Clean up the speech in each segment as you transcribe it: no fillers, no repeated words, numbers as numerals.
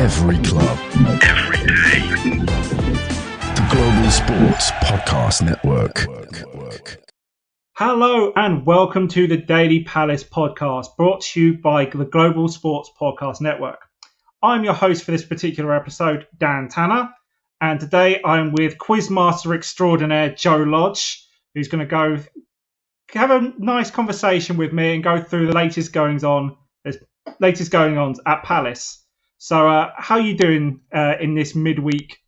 Every club. Every day. The Global Sports Podcast Network. Hello and welcome to the Daily Palace podcast, brought to you by the Global Sports Podcast Network. I'm your host for this particular episode, Dan Tanner, and today I'm with Quizmaster extraordinaire Joe Lodge, who's going to go have a nice conversation with me and go through the latest goings on at Palace. So, how are you doing in this midweek,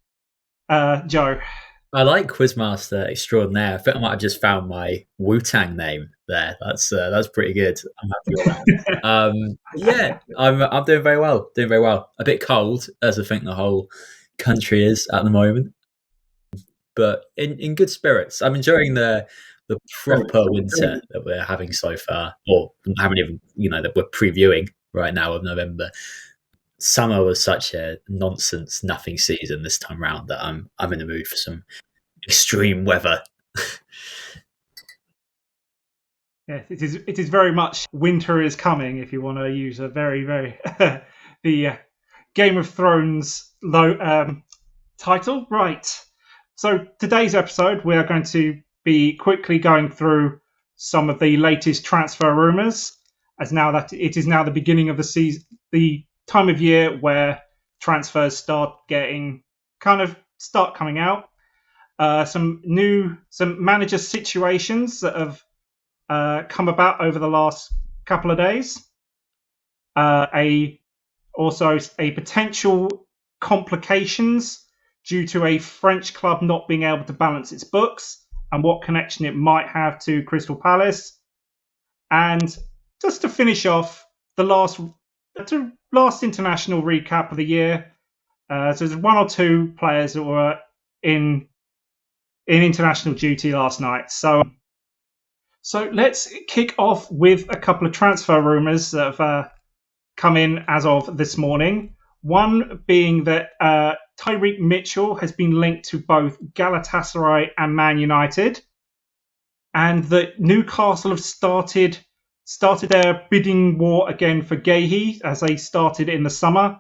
Joe? I like Quizmaster extraordinaire. I think I might have just found my Wu-Tang name there. That's pretty good. I'm happy with that. Yeah, I'm doing very well. Doing very well. A bit cold, as I think the whole country is at the moment, but in good spirits. I'm enjoying the proper winter that we're having so far, or haven't even that we're previewing right now of November. Summer was such a nonsense, nothing season this time round that I'm in the mood for some extreme weather. Yeah, it is very much winter is coming. If you want to use a very the Game of Thrones title, right? So today's episode, we are going to be quickly going through some of the latest transfer rumours, as now that it is now the beginning of the season, the time of year where transfers start coming out. Some manager situations that have come about over the last couple of days. Also a potential complications due to a French club not being able to balance its books and what connection it might have to Crystal Palace. And just to finish off, the last international recap of the year. So there's one or two players that were in international duty last night. So let's kick off with a couple of transfer rumours that have come in as of this morning. One being that Tyreek Mitchell has been linked to both Galatasaray and Man United, and that Newcastle have started their bidding war again for Gehi as they started in the summer.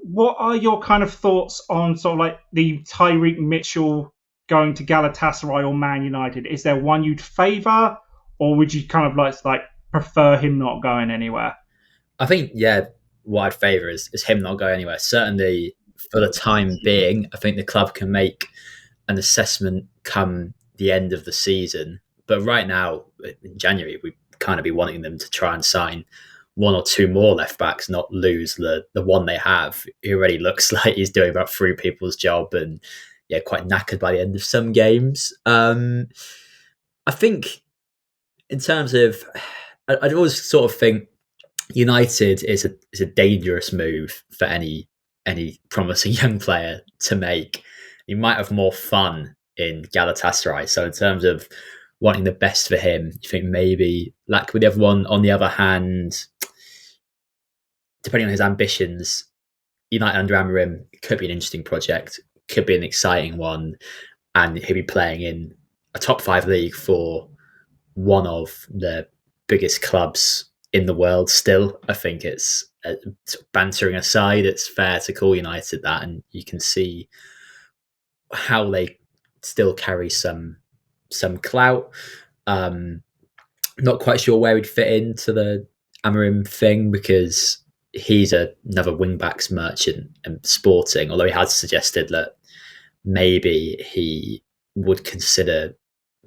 What are your kind of thoughts on sort of like the Tyreek Mitchell going to Galatasaray or Man United? Is there one you'd favour, or would you kind of like prefer him not going anywhere? I think, what I'd favour is him not going anywhere. Certainly for the time being, I think the club can make an assessment come the end of the season. But right now, in January, we kind of be wanting them to try and sign one or two more left backs, not lose the one they have. He already looks like he's doing about three people's job and quite knackered by the end of some games. I think in terms of, I'd always sort of think United is a dangerous move for any promising young player to make. You might have more fun in Galatasaray. So in terms of wanting the best for him, you think maybe like with everyone. On the other hand, depending on his ambitions, United under Amorim could be an interesting project, could be an exciting one, and he'll be playing in a top 5 league for one of the biggest clubs in the world still. I think it's bantering aside, it's fair to call United that, and you can see how they still carry some clout. Not quite sure where he'd fit into the Amorim thing, because he's another wing-backs merchant and Sporting, although he has suggested that maybe he would consider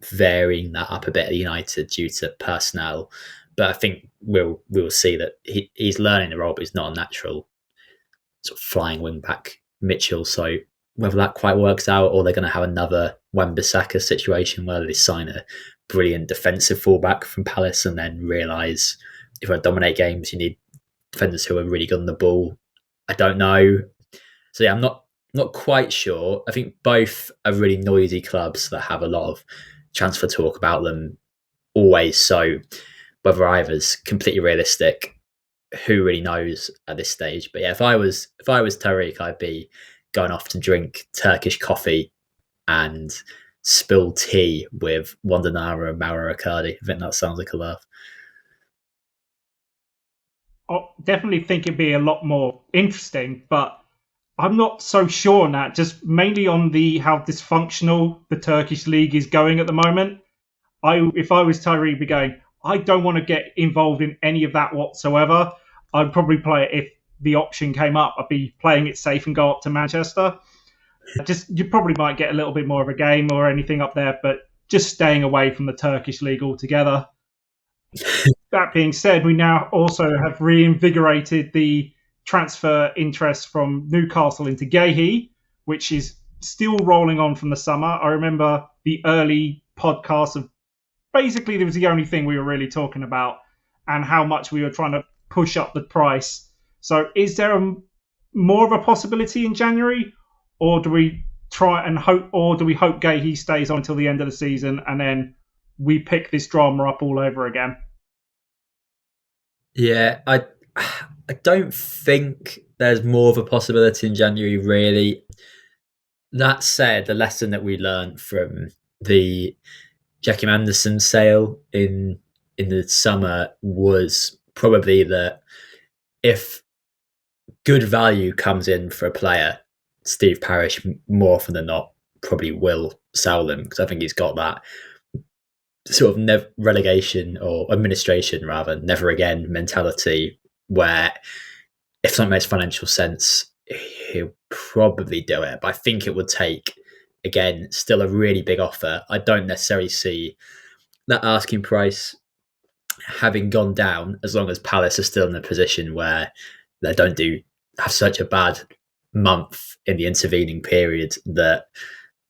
varying that up a bit at United due to personnel. But I think we'll see that he's learning the role, but he's not a natural sort of flying wing-back Mitchell. So whether that quite works out, or they're going to have another Wan-Bissaka situation where they sign a brilliant defensive fullback from Palace and then realise if you want to dominate games, you need defenders who are really good on the ball. I don't know. So I'm not quite sure. I think both are really noisy clubs that have a lot of transfer talk about them always. So whether either's completely realistic, who really knows at this stage? But if I was Tariq, I'd be going off to drink Turkish coffee and spill tea with Wandanara and Mauro Icardi. I think that sounds like a laugh. I definitely think it'd be a lot more interesting, but I'm not so sure on that. Just mainly on how dysfunctional the Turkish league is going at the moment. If I was Tyree, be going, I don't want to get involved in any of that whatsoever. I'd probably play it if the option came up. I'd be playing it safe and go up to Manchester. You probably might get a little bit more of a game or anything up there, but just staying away from the Turkish league altogether. That being said, we now also have reinvigorated the transfer interest from Newcastle into Gehi, which is still rolling on from the summer. I remember the early podcast of basically there was the only thing we were really talking about and how much we were trying to push up the price. So is there more of a possibility in January, or do we try and hope, or do we hope Gehi stays on until the end of the season and then we pick this drama up all over again? Yeah, I don't think there's more of a possibility in January, really. That said, the lesson that we learned from the Jackie Anderson sale in the summer was probably that if good value comes in for a player, Steve Parish more often than not probably will sell them, because I think he's got that sort of relegation or administration rather never again mentality, where if something makes financial sense he'll probably do it. But I think it would take, again, still a really big offer. I don't necessarily see that asking price having gone down as long as Palace are still in a position where they don't have such a bad month in the intervening period that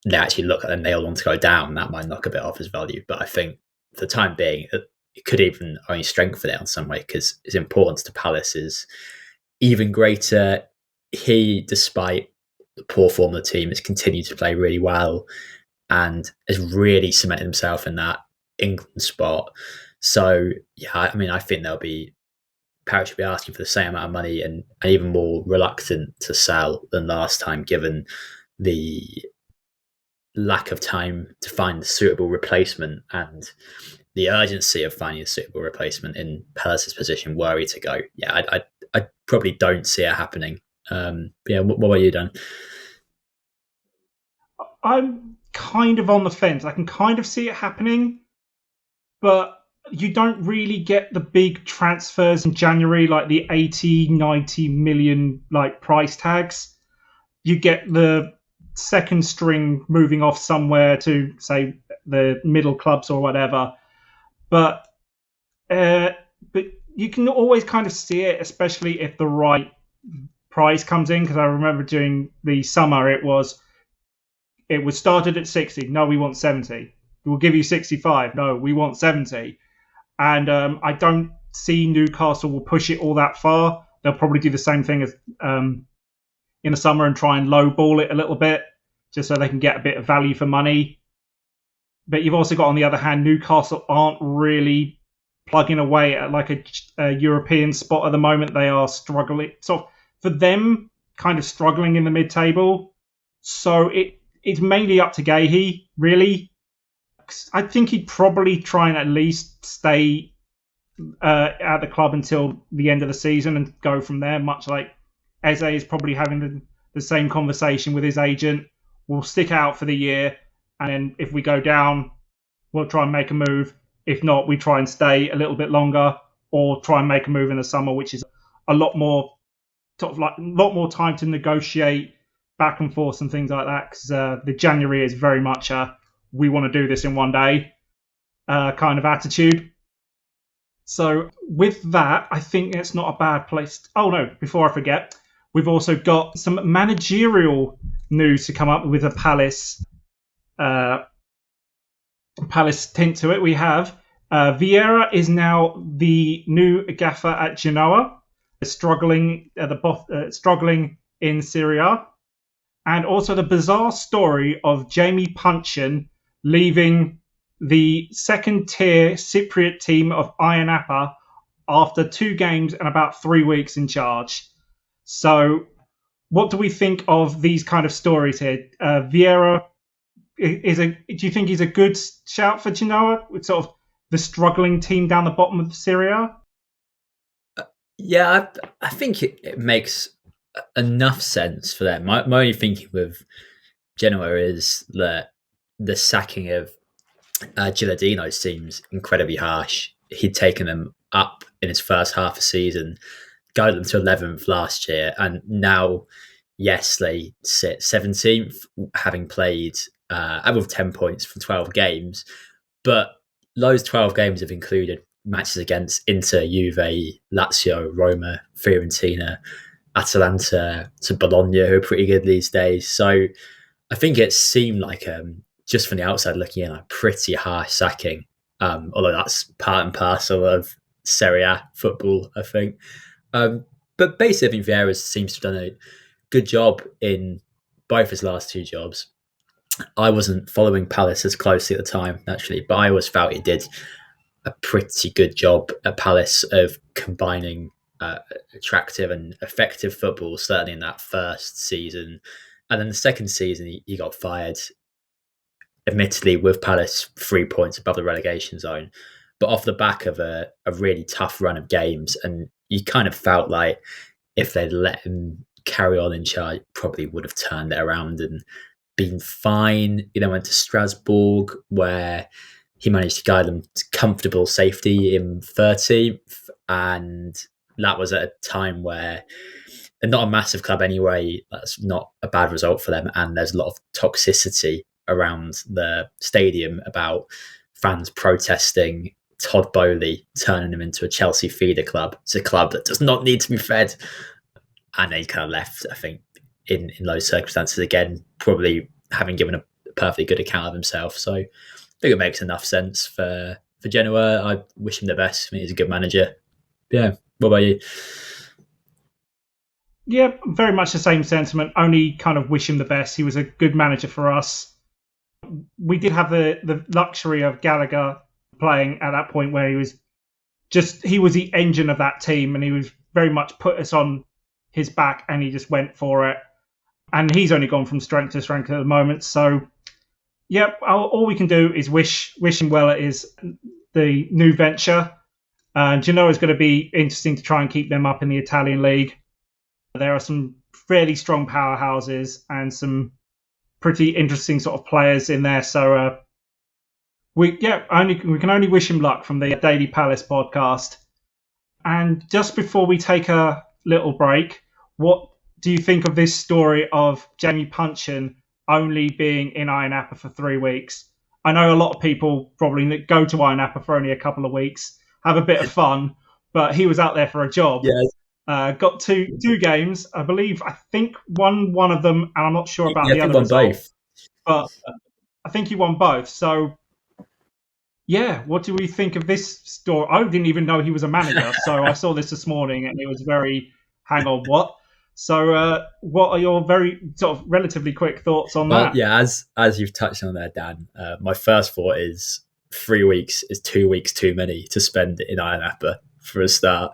they actually look and they all want to go down. That might knock a bit off his value, but I think for the time being it could even only strengthen it in some way, because his importance to Palace is even greater. He, despite the poor form of the team, has continued to play really well and has really cemented himself in that England spot. So yeah, I mean, I think Parish will be asking for the same amount of money and even more reluctant to sell than last time, given the lack of time to find a suitable replacement and the urgency of finding a suitable replacement in Palace's position were he to go. Yeah, I probably don't see it happening. What about you, Dan? I'm kind of on the fence. I can kind of see it happening, but you don't really get the big transfers in January, like the 80, 90 million like price tags. You get the second string moving off somewhere to, say, the middle clubs or whatever. But you can always kind of see it, especially if the right price comes in. Because I remember during the summer, it was started at 60. No, we want 70. We'll give you 65. No, we want 70. And I don't see Newcastle will push it all that far. They'll probably do the same thing as in the summer and try and lowball it a little bit, just so they can get a bit of value for money. But you've also got, on the other hand, Newcastle aren't really plugging away at like a European spot at the moment. They are struggling. So for them, kind of struggling in the mid-table. So it's mainly up to Gehi, really. I think he'd probably try and at least stay at the club until the end of the season and go from there, much like Eze is probably having the same conversation with his agent. We'll stick out for the year, and then if we go down, we'll try and make a move. If not, we try and stay a little bit longer or try and make a move in the summer, which is a lot more time to negotiate back and forth and things like that, because the January is very much we want to do this in one day kind of attitude. So with that, I think it's not a bad place. Oh no, before I forget, we've also got some managerial news to come up with a Palace tint to it. We have Vieira is now the new gaffer at Genoa, struggling in Serie A. And also the bizarre story of Jamie Punchin leaving the second-tier Cypriot team of Iron Appa after 2 games and about 3 weeks in charge. So what do we think of these kind of stories here? Vieira, do you think he's a good shout for Genoa, with sort of the struggling team down the bottom of Serie A? Yeah, I think it makes enough sense for them. My only thinking with Genoa is that the sacking of Gilardino seems incredibly harsh. He'd taken them up in his first half of season, got them to 11th last year, and now, yes, they sit 17th, having played with 10 points from 12 games. But those 12 games have included matches against Inter, Juve, Lazio, Roma, Fiorentina, Atalanta, to Bologna, who are pretty good these days. So I think it seemed like, just from the outside looking in, a pretty harsh sacking. Although that's part and parcel of Serie A football, I think. But basically, I think Vieira seems to have done a good job in both his last two jobs. I wasn't following Palace as closely at the time, actually, but I always felt he did a pretty good job at Palace of combining attractive and effective football, certainly in that first season. And then the second season, he got fired, admittedly, with Palace 3 points above the relegation zone, but off the back of a really tough run of games. And you kind of felt like if they'd let him carry on in charge, probably would have turned it around and been fine. Went to Strasbourg, where he managed to guide them to comfortable safety in 13th. And that was at a time where they're not a massive club anyway. That's not a bad result for them. And there's a lot of toxicity around the stadium about fans protesting Todd Bowley turning him into a Chelsea feeder club. It's a club that does not need to be fed. And he kind of left, I think, in those circumstances, again, probably having given a perfectly good account of himself. So I think it makes enough sense for Genoa. I wish him the best. I think he's a good manager. Yeah. What about you? Yeah, very much the same sentiment. Only kind of wish him the best. He was a good manager for us. We did have the luxury of Gallagher playing at that point where he was the engine of that team, and he was very much put us on his back, and he just went for it. And he's only gone from strength to strength at the moment. So, yeah, all we can do is wish him well at the new venture. Genoa is going to be interesting to try and keep them up in the Italian league. There are some fairly strong powerhouses and some pretty interesting sort of players in there. So we can only wish him luck from the Daily Palace podcast. And just before we take a little break, what do you think of this story of Jamie Punchin only being in Iron Apple for 3 weeks? I know a lot of people probably go to Iron Apple for only a couple of weeks, have a bit of fun, but he was out there for a job. Yeah. Got two games, I believe. I think won one of them, and I'm not sure about the other result. Both. But I think he won both. So, yeah, what do we think of this story? I didn't even know he was a manager, so I saw this morning, and it was very, hang on, what? So, what are your very sort of relatively quick thoughts on that? Yeah, as you've touched on there, Dan, my first thought is 3 weeks is 2 weeks too many to spend in Iron Apple for a start.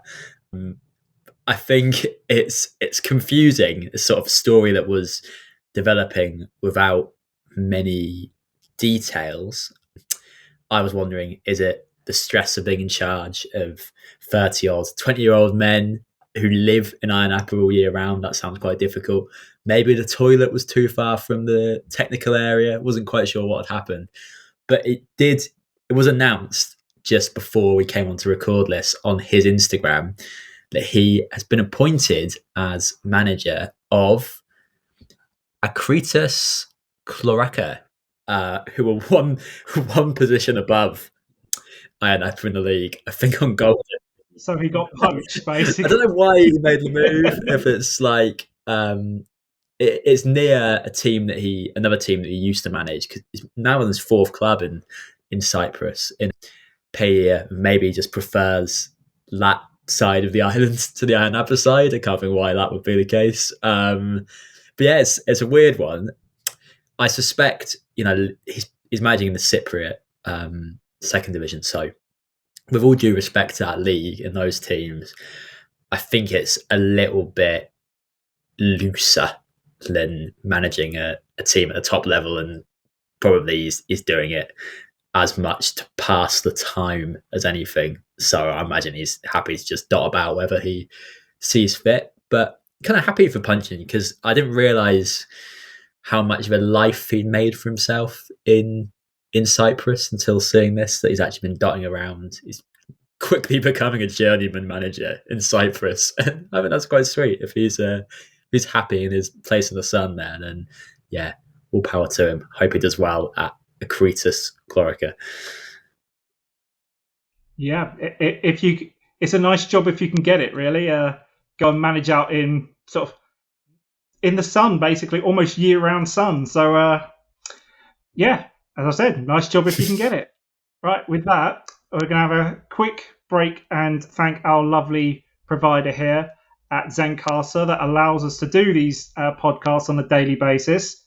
I think it's confusing, a sort of story that was developing without many details. I was wondering, is it the stress of being in charge of 30-year-old, 20-year-old men who live in Iron Apple all year round? That sounds quite difficult. Maybe the toilet was too far from the technical area. Wasn't quite sure what had happened. But it was announced just before we came on to record this on his Instagram that he has been appointed as manager of Akritas Cloraca, who are one position above Iron Apple in the league, I think, on gold. So he got poached, basically. I don't know why he made the move. If it's like it's near another team that he used to manage, because he's now in his fourth club in Cyprus. In Payia, maybe he just prefers that side of the island to the Iron Apple side. I can't think why that would be the case. But yeah, it's a weird one. I suspect he's managing in the Cypriot second division. So, with all due respect to that league and those teams, I think it's a little bit looser than managing a team at the top level, and probably he's doing it as much to pass the time as anything. So I imagine he's happy to just dot about whether he sees fit. But kind of happy for Puncheon, because I didn't realise how much of a life he'd made for himself in Cyprus until seeing this, that he's actually been dotting around. He's quickly becoming a journeyman manager in Cyprus. And I think that's quite sweet. If he's happy in his place in the sun there, then yeah, all power to him. Hope he does well at Akritas Chlorica. Yeah, it's a nice job if you can get it. Really, go and manage out in sort of in the sun, basically almost year-round sun. So yeah, as I said, nice job if you can get it. Right, with that, we're going to have a quick break and thank our lovely provider here at Zencaster that allows us to do these podcasts on a daily basis.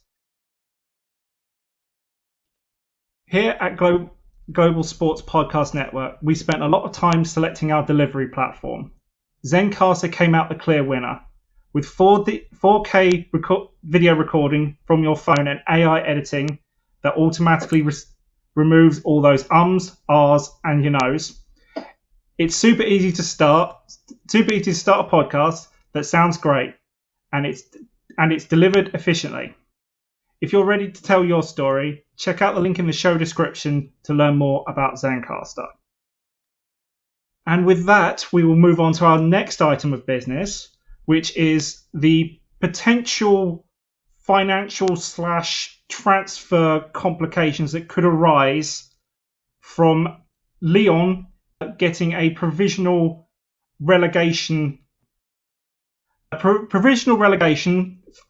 Here at Global Sports Podcast Network, we spent a lot of time selecting our delivery platform. Zencaster came out the clear winner. With 4K video recording from your phone and AI editing that automatically removes all those ums, ahs, and you knows. It's super easy to start a podcast that sounds great, and it's delivered efficiently. If you're ready to tell your story, check out the link in the show description to learn more about Zencaster. And with that, we will move on to our next item of business, which is the potential financial / transfer complications that could arise from Lyon getting a provisional relegation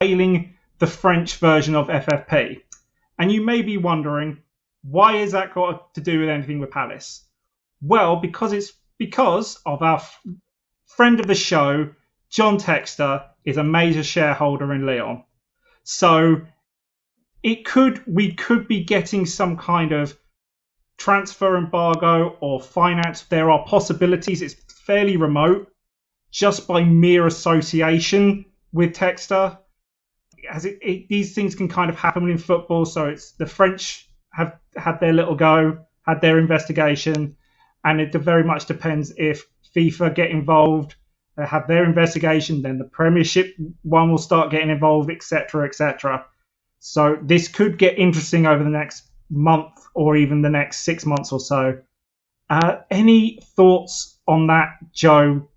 failing the French version of FFP. And you may be wondering, why is that got to do with anything with Palace? Well, because of our friend of the show, John Texter, is a major shareholder in Lyon. So we could be getting some kind of transfer embargo or finance. There are possibilities. It's fairly remote, just by mere association with Texter. These things can kind of happen in football. So it's the French have had their little go, had their investigation, and it very much depends if FIFA get involved, have their investigation, then the Premiership one will start getting involved, etc., etc. So this could get interesting over the next month or even the next 6 months or so. Any thoughts on that, Joe?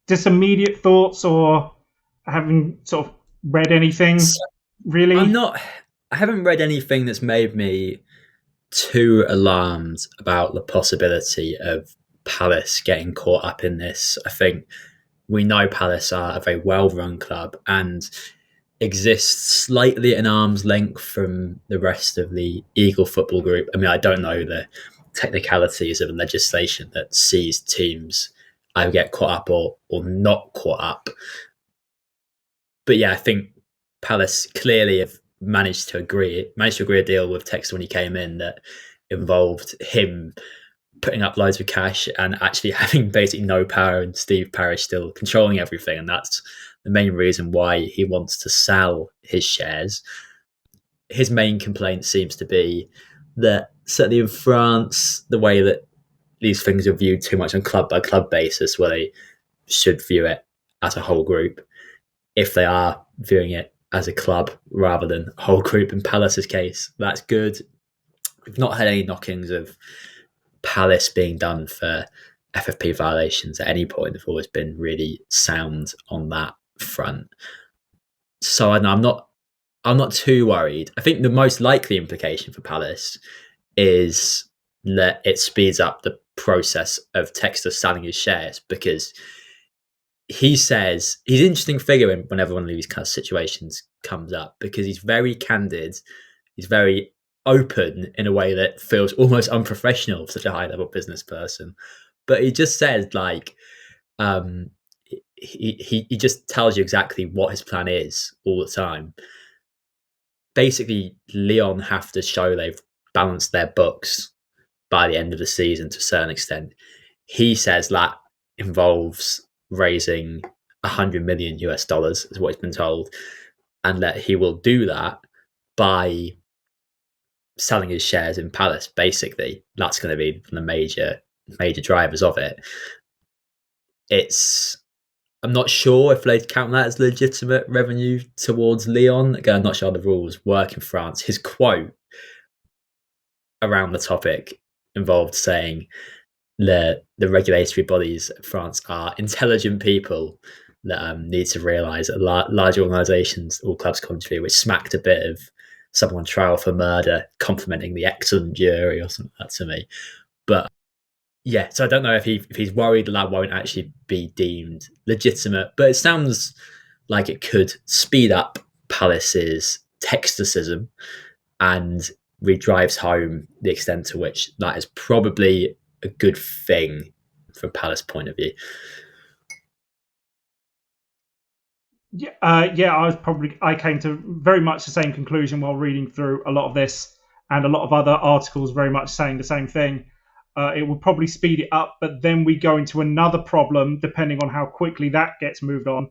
Just immediate thoughts, or having sort of read anything, really? I haven't read anything that's made me too alarmed about the possibility of Palace getting caught up in this. I think we know Palace are a very well-run club and exist slightly at an arm's length from the rest of the Eagle football group. I mean, I don't know the technicalities of legislation that sees teams either get caught up or not caught up. But yeah, I think Palace clearly have managed to agree a deal with Textor when he came in that involved him putting up loads of cash and actually having basically no power, and Steve Parish still controlling everything. And that's the main reason why he wants to sell his shares. His main complaint seems to be that certainly in France, the way that these things are viewed too much on club by club basis, where they should view it as a whole group, if they are viewing it as a club rather than a whole group in Palace's case, that's good. We've not had any knockings of Palace being done for FFP violations at any point. They've always been really sound on that front. So I'm not too worried. I think the most likely implication for Palace is that it speeds up the process of Textor selling his shares, because he says he's an interesting figure whenever one of these kind of situations comes up, because he's very candid, he's very open in a way that feels almost unprofessional for such a high level business person. But he just says, like, he just tells you exactly what his plan is all the time. Basically, Lyon have to show they've balanced their books by the end of the season to a certain extent. He says that involves raising $100 million is what he's been told, and that he will do that by selling his shares in Palace. Basically, that's going to be the major drivers of it. I'm not sure if they'd count that as legitimate revenue towards Lyon. Again, I'm not sure how the rules work in France. His quote around the topic involved saying the regulatory bodies of France are intelligent people that need to realise that large organisations, all clubs contribute, which smacked a bit of someone on trial for murder complimenting the excellent jury or something like that to me. But yeah, so I don't know if he's worried that won't actually be deemed legitimate, but it sounds like it could speed up Palace's texticism and really drives home the extent to which that is probably a good thing from Palace point of view. I came to very much the same conclusion while reading through a lot of this, and a lot of other articles very much saying the same thing. It will probably speed it up, but then we go into another problem, depending on how quickly that gets moved on,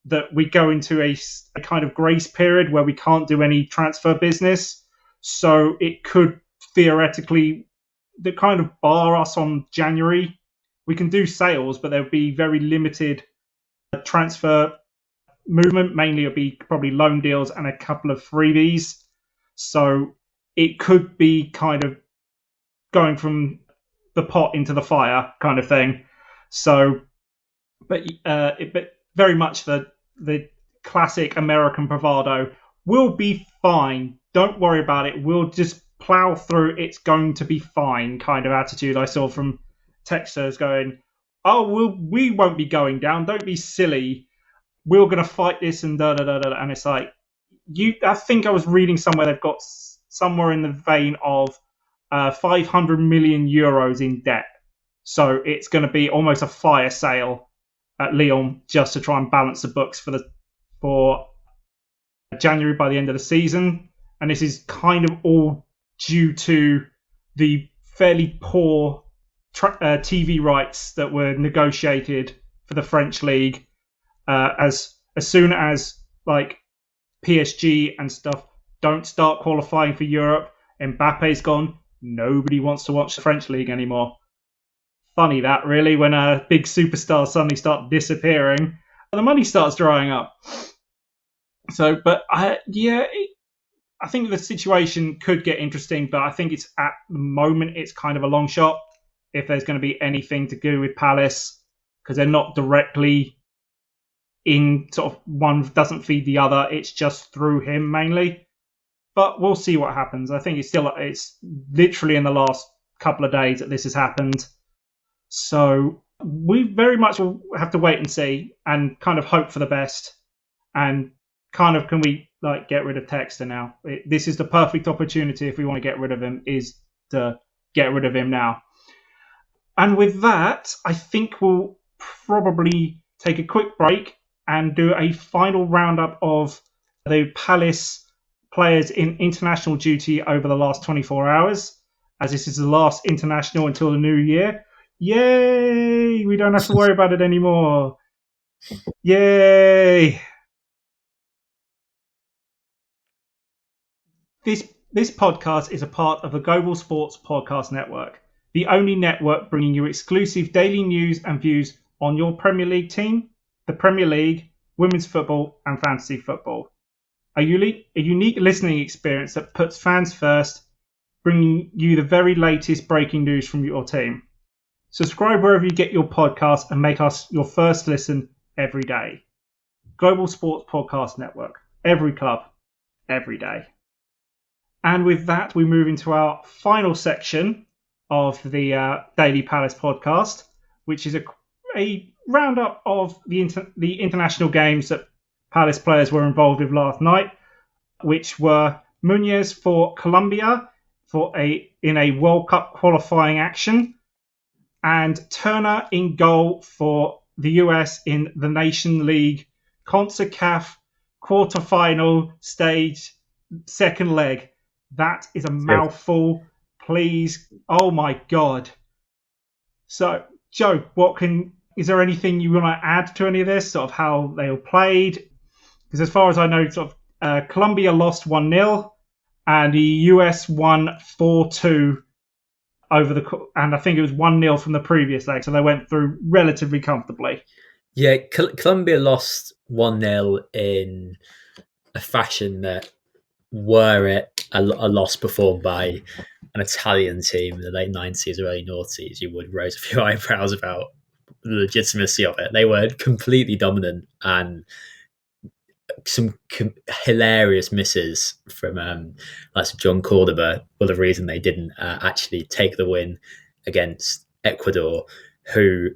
that we go into a kind of grace period where we can't do any transfer business. So it could theoretically kind of bar us on January. We can do sales, but there'll be very limited transfer movement. Mainly it'll be probably loan deals and a couple of freebies. So it could be kind of going from the pot into the fire kind of thing. So, but very much the classic American bravado. We'll be fine. Don't worry about it. We'll just plow through. It's going to be fine kind of attitude I saw from texters going, oh, we won't be going down. Don't be silly. We're going to fight this and da da da da. And it's like, I think I was reading somewhere they've got somewhere in the vein of 500 million euros in debt. So it's going to be almost a fire sale at Lyon just to try and balance the books for January by the end of the season. And this is kind of all due to the fairly poor TV rights that were negotiated for the French league. As soon as like PSG and stuff don't start qualifying for Europe, Mbappe's gone. Nobody wants to watch the French league anymore. Funny that, really, when big superstars suddenly start disappearing and the money starts drying up. So, but I think the situation could get interesting, but I think it's at the moment it's kind of a long shot if there's going to be anything to do with Palace, because they're not directly in sort of one doesn't feed the other. It's just through him mainly. But we'll see what happens. I think it's literally in the last couple of days that this has happened. So we very much will have to wait and see and kind of hope for the best. And kind of, can we like get rid of Texter now? This is the perfect opportunity if we want to get rid of him, is to get rid of him now. And with that, I think we'll probably take a quick break and do a final roundup of the Palace players in international duty over the last 24 hours, as this is the last international until the new year. Yay! We don't have to worry about it anymore. Yay! This podcast is a part of the Global Sports Podcast Network, the only network bringing you exclusive daily news and views on your Premier League team, the Premier League, women's football, and fantasy football. A unique listening experience that puts fans first, bringing you the very latest breaking news from your team. Subscribe wherever you get your podcast and make us your first listen every day. Global Sports Podcast Network. Every club, every day. And with that, we move into our final section of the Daily Palace podcast, which is a roundup of the international games that Palace players were involved with last night, which were Munez for Colombia in a World Cup qualifying action, and Turner in goal for the US in the Nation League CONCACAF quarterfinal stage, second leg. That is a mouthful. Please. Oh my God. So, Joe, is there anything you want to add to any of this, sort of how they all played? Because as far as I know, Colombia lost 1-0, and the US won 4-2 and I think it was 1-0 from the previous leg, so they went through relatively comfortably. Yeah, Colombia lost 1-0 in a fashion that, were it a loss performed by an Italian team in the late 90s or early noughties, you would raise a few eyebrows about the legitimacy of it. They were completely dominant, and some hilarious misses from like John Cordoba were the reason they didn't actually take the win against Ecuador, who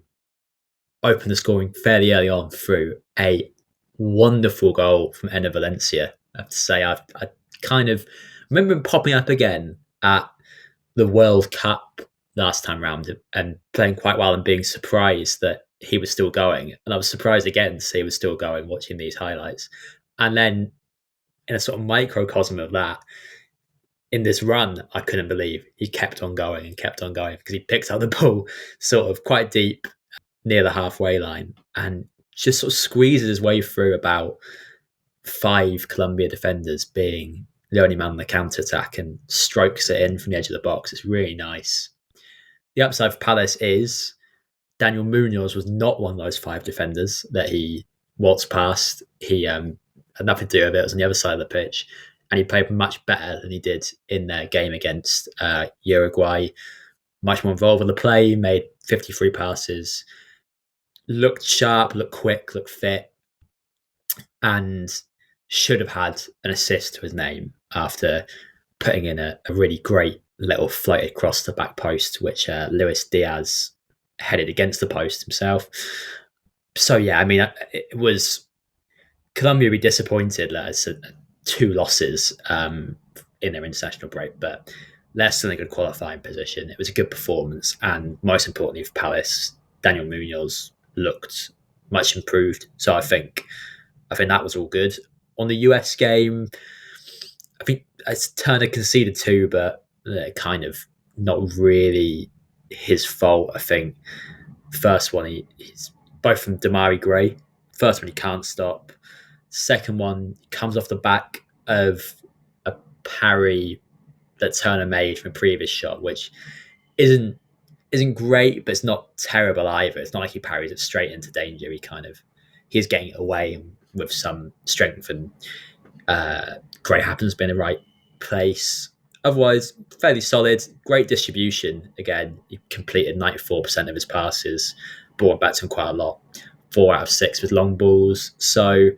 opened the scoring fairly early on through a wonderful goal from Enner Valencia. I have to say, I kind of remember him popping up again at the World Cup last time round and playing quite well and being surprised that he was still going. And I was surprised again to see he was still going watching these highlights. And then in a sort of microcosm of that, in this run, I couldn't believe he kept on going and kept on going, because he picked up the ball sort of quite deep near the halfway line and just sort of squeezes his way through about 5 Colombia defenders, being the only man on the counter-attack, and strokes it in from the edge of the box. It's really nice. The upside for Palace is Daniel Munoz was not one of those 5 defenders that he waltzed past. He had nothing to do with it. It was on the other side of the pitch, and he played much better than he did in their game against Uruguay. Much more involved in the play, made 53 passes, looked sharp, looked quick, looked fit, and should have had an assist to his name after putting in a really great little floated cross to the back post, which Luis Diaz headed against the post himself. So, yeah, I mean, it was... Colombia would be disappointed that it's 2 losses in their international break, but less than a good qualifying position. It was a good performance, and most importantly for Palace, Daniel Munoz looked much improved. So I think that was all good. On the US game, I think Turner conceded 2, but kind of not really his fault. I think the first one, he's both from Damari Gray. First one, he can't stop. Second one comes off the back of a parry that Turner made from a previous shot, which isn't great, but it's not terrible either. It's not like he parries it straight into danger. He's getting it away with some strength, and Gray happens to be in the right place. Otherwise, fairly solid. Great distribution. Again, he completed 94% of his passes, brought back to him quite a lot. 4 out of 6 with long balls. So,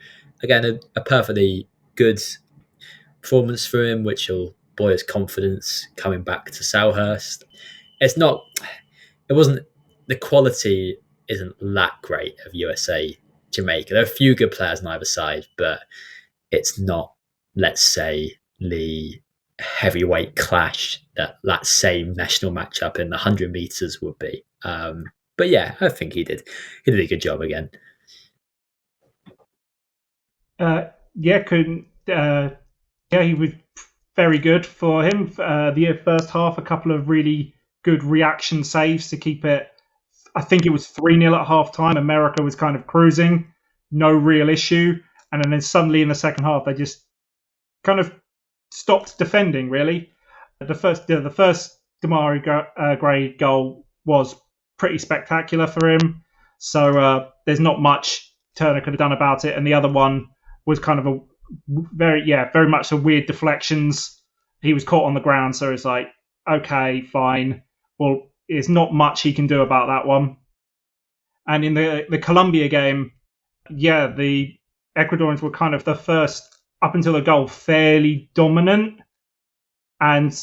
again, a perfectly good performance for him, which will buoy his confidence coming back to Selhurst. The quality isn't that great of USA Jamaica. There are a few good players on either side, but it's not, let's say, the heavyweight clash that same national matchup in the 100 meters would be. But yeah, I think he did a good job again. He was very good for him. The first half, a couple of really good reaction saves to keep it. I think it was 3-0 at half time. America was kind of cruising, no real issue. And then suddenly in the second half, they just kind of stopped defending, really. The first Damari Gray goal was pretty spectacular for him. So there's not much Turner could have done about it. And the other one was kind of a very much a weird deflections. He was caught on the ground, so it's like, okay, fine. Well, there's not much he can do about that one. And in the Colombia game, the Ecuadorians were kind of the first, up until the goal, fairly dominant, and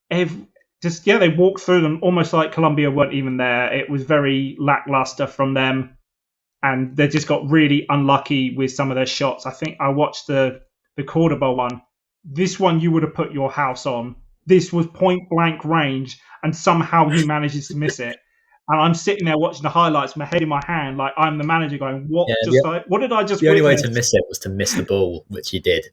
they walked through them almost like Colombia weren't even there. It was very lackluster from them, and they just got really unlucky with some of their shots. I think I watched the Cordoba one. This one you would have put your house on. This was point blank range, and somehow he manages to miss it. And I'm sitting there watching the highlights, my head in my hand, like I'm the manager going, what did I just The only way witness? to miss it was to miss the ball, which he did.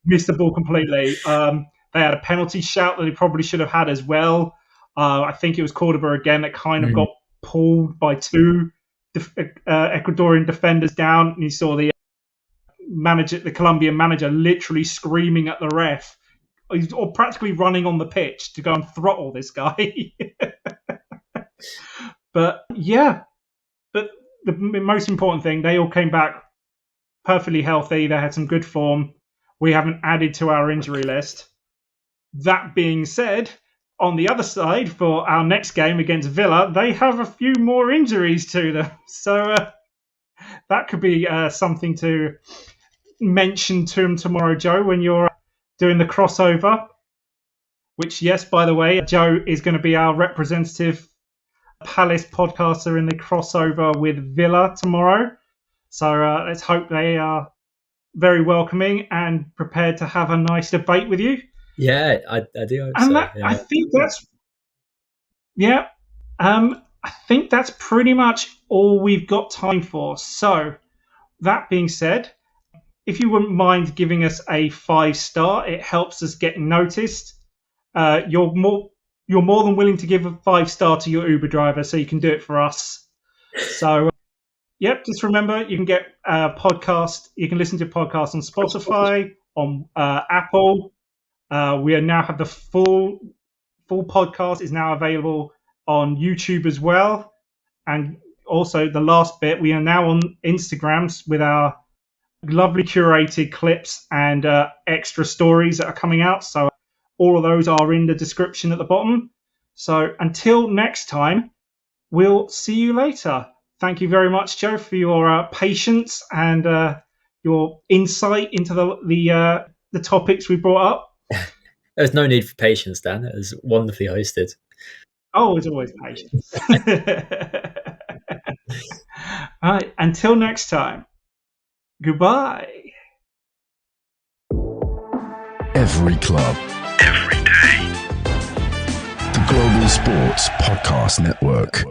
Missed the ball completely. They had a penalty shout that he probably should have had as well. I think it was Cordoba again that kind of got pulled by 2 Ecuadorian defenders down, and you saw the Colombian manager literally screaming at the ref or practically running on the pitch to go and throttle this guy. But yeah, but the most important thing, they all came back perfectly healthy. They had some good form. We haven't added to our injury list. That being said, on the other side, for our next game against Villa, they have a few more injuries to them. So that could be something to mention to them tomorrow, Joe, when you're doing the crossover. Which, yes, by the way, Joe is going to be our representative Palace podcaster in the crossover with Villa tomorrow. So let's hope they are very welcoming and prepared to have a nice debate with you. Yeah, I do hope and so. That, yeah. I think that's I think that's pretty much all we've got time for. So that being said, if you wouldn't mind giving us a 5-star, it helps us get noticed. You're more than willing to give a 5-star to your Uber driver, so you can do it for us. So, yep, just remember you can get podcast. You can listen to podcasts on Spotify, on Apple. We now have the full podcast is now available on YouTube as well, and also the last bit, we are now on Instagrams with our lovely curated clips and extra stories that are coming out. So all of those are in the description at the bottom. So until next time, we'll see you later. Thank you very much, Joe, for your patience and your insight into the topics we brought up. There's no need for patience, Dan. It was wonderfully hosted. Oh, it's always patience. All right, until next time. Goodbye. Every club, every day. The Global Sports Podcast Network.